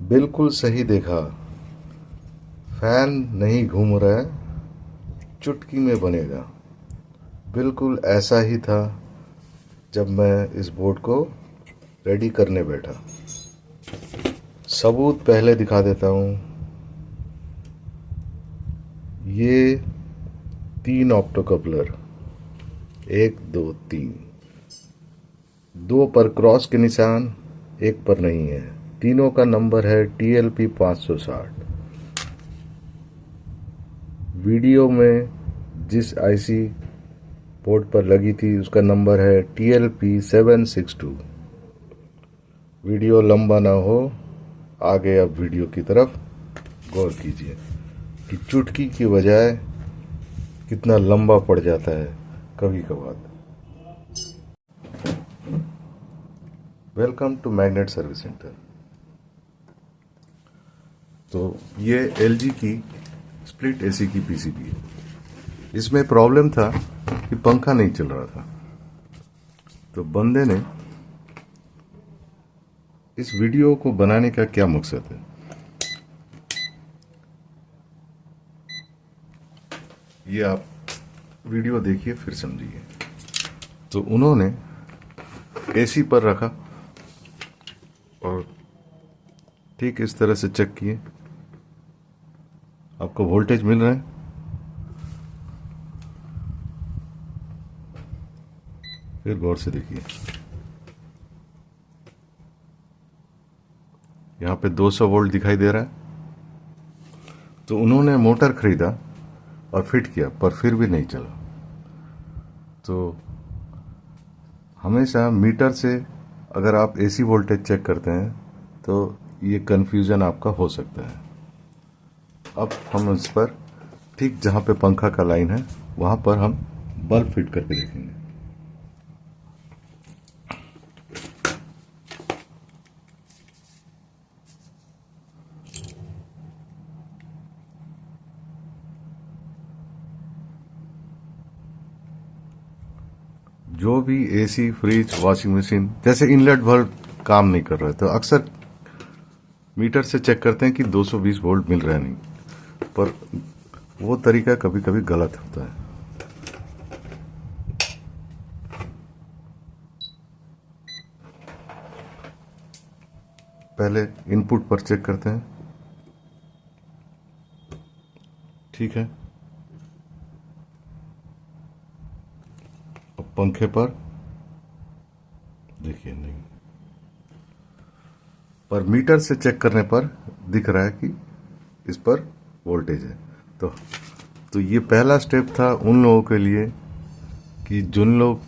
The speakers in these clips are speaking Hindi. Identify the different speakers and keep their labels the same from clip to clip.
Speaker 1: बिल्कुल सही देखा। फैन नहीं घूम रहा है, चुटकी में बनेगा। बिल्कुल ऐसा ही था जब मैं इस बोर्ड को रेडी करने बैठा। सबूत पहले दिखा देता हूँ। ये 3 ऑप्टो कपलर, 1 2 3, 2 पर क्रॉस के निशान, 1 पर नहीं है। तीनों का नंबर है TLP 560। वीडियो में जिस IC पोर्ट पर लगी थी उसका नंबर है TLP 762। वीडियो लंबा ना हो, आगे अब वीडियो की तरफ गौर कीजिए कि चुटकी की बजाय कितना लंबा पड़ जाता है कभी कभार। Welcome to magnet service centre. तो ये LG की स्प्लिट AC की PCB है। इसमें प्रॉब्लम था कि पंखा नहीं चल रहा था। तो बंदे ने इस वीडियो को बनाने का क्या मकसद है, ये आप वीडियो देखिए फिर समझिए। तो उन्होंने AC पर रखा और ठीक इस तरह से चेक किए। आपको वोल्टेज मिल रहा है। फिर गौर से देखिए, यहाँ पे 200 वोल्ट दिखाई दे रहा है। तो उन्होंने मोटर खरीदा और फिट किया, पर फिर भी नहीं चला। तो हमेशा मीटर से अगर आप AC वोल्टेज चेक करते हैं तो ये कन्फ्यूज़न आपका हो सकता है। अब हम इस पर ठीक जहाँ पे पंखा का लाइन है वहाँ पर हम बल्ब फिट करके देखेंगे। जो भी AC, फ्रिज, वॉशिंग मशीन जैसे इनलेट बल्ब काम नहीं कर रहा है तो अक्सर मीटर से चेक करते हैं कि 220 वोल्ट मिल रहा है, नहीं, पर वो तरीका कभी कभी गलत होता है। पहले इनपुट पर चेक करते हैं, ठीक है। अब पंखे पर देखिए, नहीं, पर मीटर से चेक करने पर दिख रहा है कि इस पर वोल्टेज है। तो ये पहला स्टेप था उन लोगों के लिए कि जिन लोग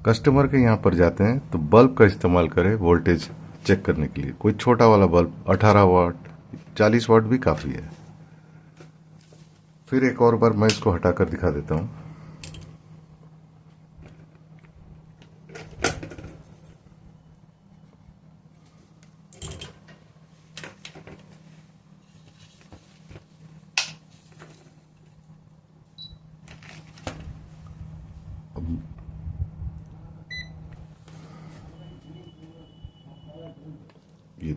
Speaker 1: कस्टमर के यहाँ पर जाते हैं तो बल्ब का इस्तेमाल करें वोल्टेज चेक करने के लिए। कोई छोटा वाला बल्ब 18 वाट, 40 वाट भी काफ़ी है। फिर एक और बार मैं इसको हटाकर दिखा देता हूँ। ये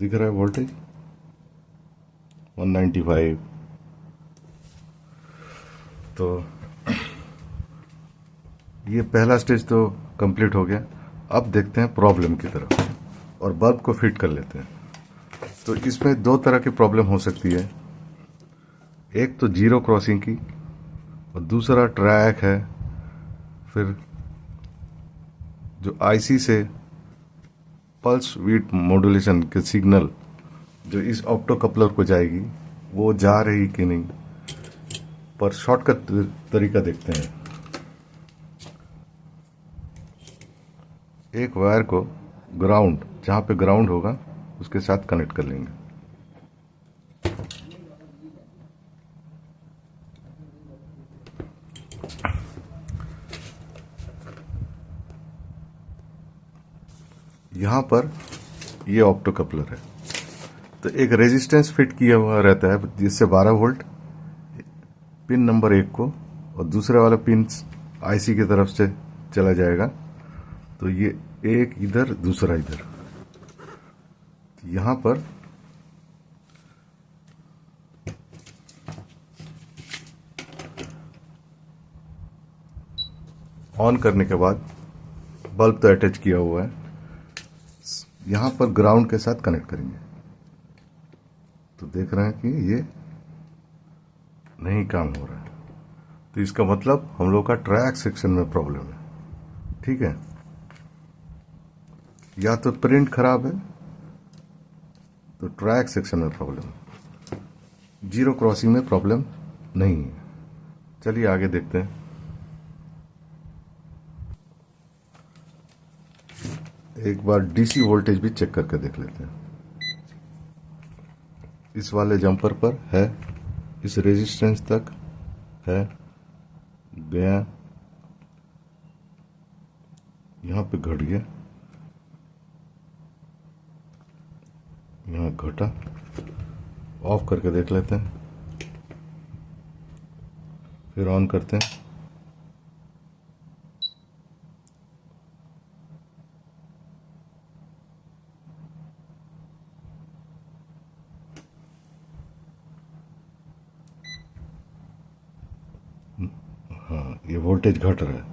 Speaker 1: दिख रहा है वोल्टेज 195। तो ये पहला स्टेज तो कंप्लीट हो गया। अब देखते हैं प्रॉब्लम की तरफ और बल्ब को फिट कर लेते हैं। तो इसमें 2 तरह की प्रॉब्लम हो सकती है। एक तो जीरो क्रॉसिंग की और दूसरा ट्रैक है। फिर जो IC से पल्स वीट मॉड्यूलेशन के सिग्नल जो इस ऑप्टो कपलर को जाएगी वो जा रही कि नहीं, पर शॉर्टकट तरीका देखते हैं। एक वायर को ग्राउंड, जहाँ पे ग्राउंड होगा उसके साथ कनेक्ट कर लेंगे। यहाँ पर ये ऑप्टो कपलर है तो एक रेजिस्टेंस फिट किया हुआ रहता है जिससे 12 वोल्ट पिन नंबर 1 को और दूसरे वाला पिन IC की तरफ से चला जाएगा। तो ये एक इधर, दूसरा इधर। यहाँ पर ऑन करने के बाद बल्ब तो अटैच किया हुआ है, यहाँ पर ग्राउंड के साथ कनेक्ट करेंगे तो देख रहे हैं कि ये नहीं काम हो रहा है। तो इसका मतलब हम लोग का ट्रैक सेक्शन में प्रॉब्लम है। ठीक है, या तो प्रिंट खराब है तो ट्रैक सेक्शन में प्रॉब्लम है, जीरो क्रॉसिंग में प्रॉब्लम नहीं है। चलिए आगे देखते हैं। एक बार डीसी वोल्टेज भी चेक करके देख लेते हैं। इस वाले जंपर पर है, इस रेजिस्टेंस तक है गया, यहाँ पे घट गया, यहाँ घटा। ऑफ करके देख लेते हैं, फिर ऑन करते हैं। हाँ, ये वोल्टेज घट रहा है,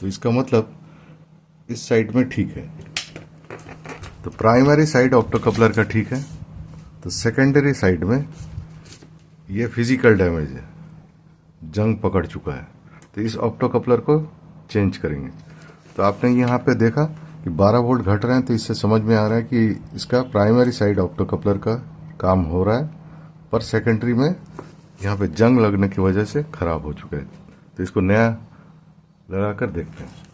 Speaker 1: तो इसका मतलब इस साइड में ठीक है। तो प्राइमरी साइड ऑप्टोकपलर का ठीक है, तो सेकेंडरी साइड में ये फिजिकल डैमेज है, जंग पकड़ चुका है। तो इस ऑप्टोकपलर को चेंज करेंगे। तो आपने यहाँ पे देखा कि 12 वोल्ट घट रहे हैं, तो इससे समझ में आ रहा है कि इसका प्राइमरी साइड ऑप्टोकपलर का काम हो रहा है, पर सेकेंडरी में यहाँ पे जंग लगने की वजह से खराब हो चुका है। तो इसको नया लगाकर देखते हैं।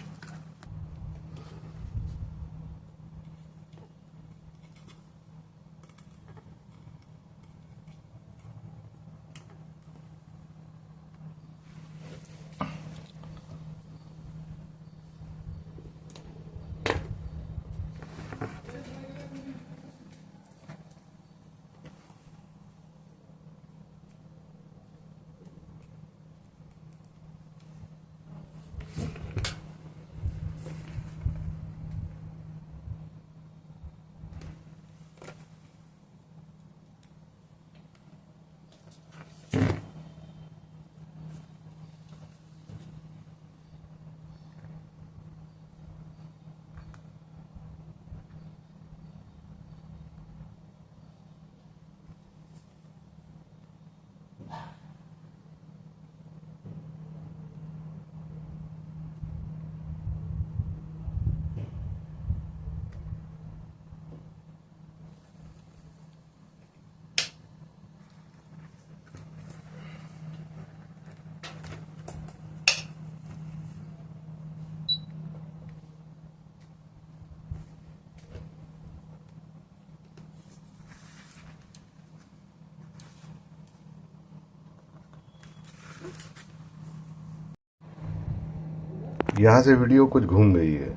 Speaker 1: यहाँ से वीडियो कुछ घूम गई है।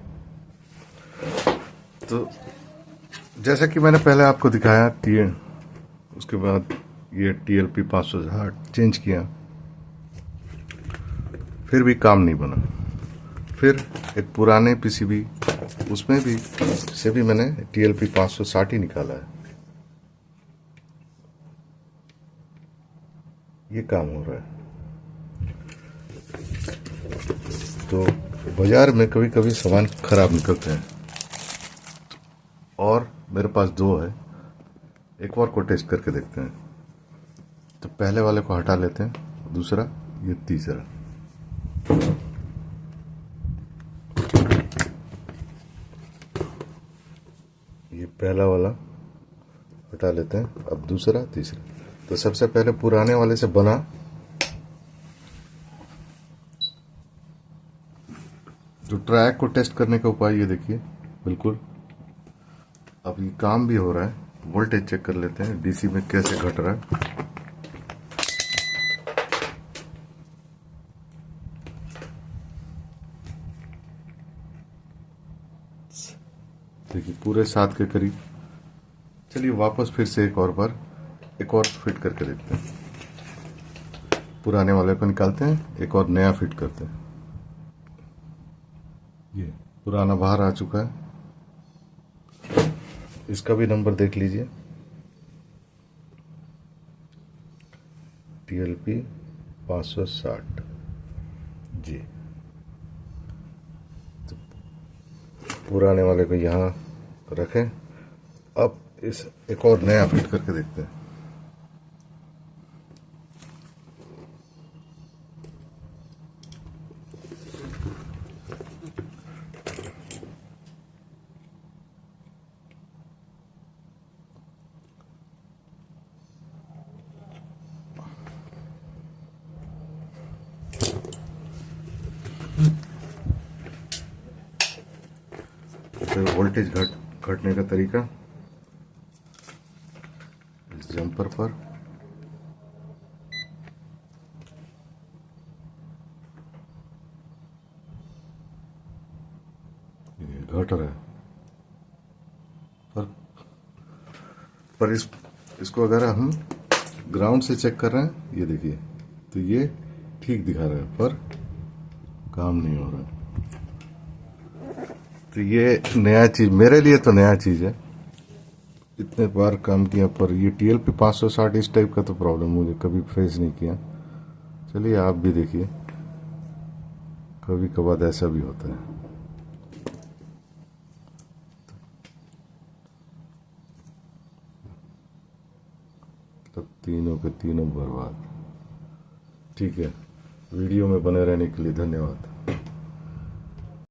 Speaker 1: तो जैसा कि मैंने पहले आपको दिखाया उसके बाद ये TLP 560 चेंज किया, फिर भी काम नहीं बना। फिर एक पुराने PCB उसमें भी से भी मैंने TLP 560 ही निकाला है, ये काम हो रहा है। तो बाजार में कभी कभी सामान खराब निकलते हैं, और मेरे पास 2 है, एक और को टेस्ट करके देखते हैं। तो पहले वाले को हटा लेते हैं, दूसरा ये तीसरा। ये पहला वाला हटा लेते हैं, अब दूसरा तीसरा। तो सबसे पहले पुराने वाले से बना, जो ट्रैक को टेस्ट करने का उपाय ये देखिए बिल्कुल। अब ये काम भी हो रहा है, वोल्टेज चेक कर लेते हैं डीसी में कैसे घट रहा है। देखिए पूरे 7 के करीब। चलिए वापस फिर से एक और फिट करके देखते हैं। पुराने वाले को निकालते हैं, एक और नया फिट करते हैं। ये पुराना बाहर आ चुका है, इसका भी नंबर देख लीजिए, TLP 560 जी। तो पुराने वाले को यहाँ रखें। अब इस एक और नया फिट करके देखते हैं। तो वोल्टेज घटने का तरीका, इस जंपर पर घट रहा है, पर इसको अगर हम ग्राउंड से चेक कर रहे हैं, ये देखिए, तो ये ठीक दिखा रहा है, पर काम नहीं हो रहा। तो ये नया चीज, मेरे लिए तो नया चीज है, इतने बार काम किया, पर ये TLP 560 इस टाइप का तो प्रॉब्लम मुझे कभी फेस नहीं किया। चलिए आप भी देखिए, कभी कभार ऐसा भी होता है। तब तीनों के तीनों बर्बाद। ठीक है, वीडियो में बने रहने के लिए धन्यवाद।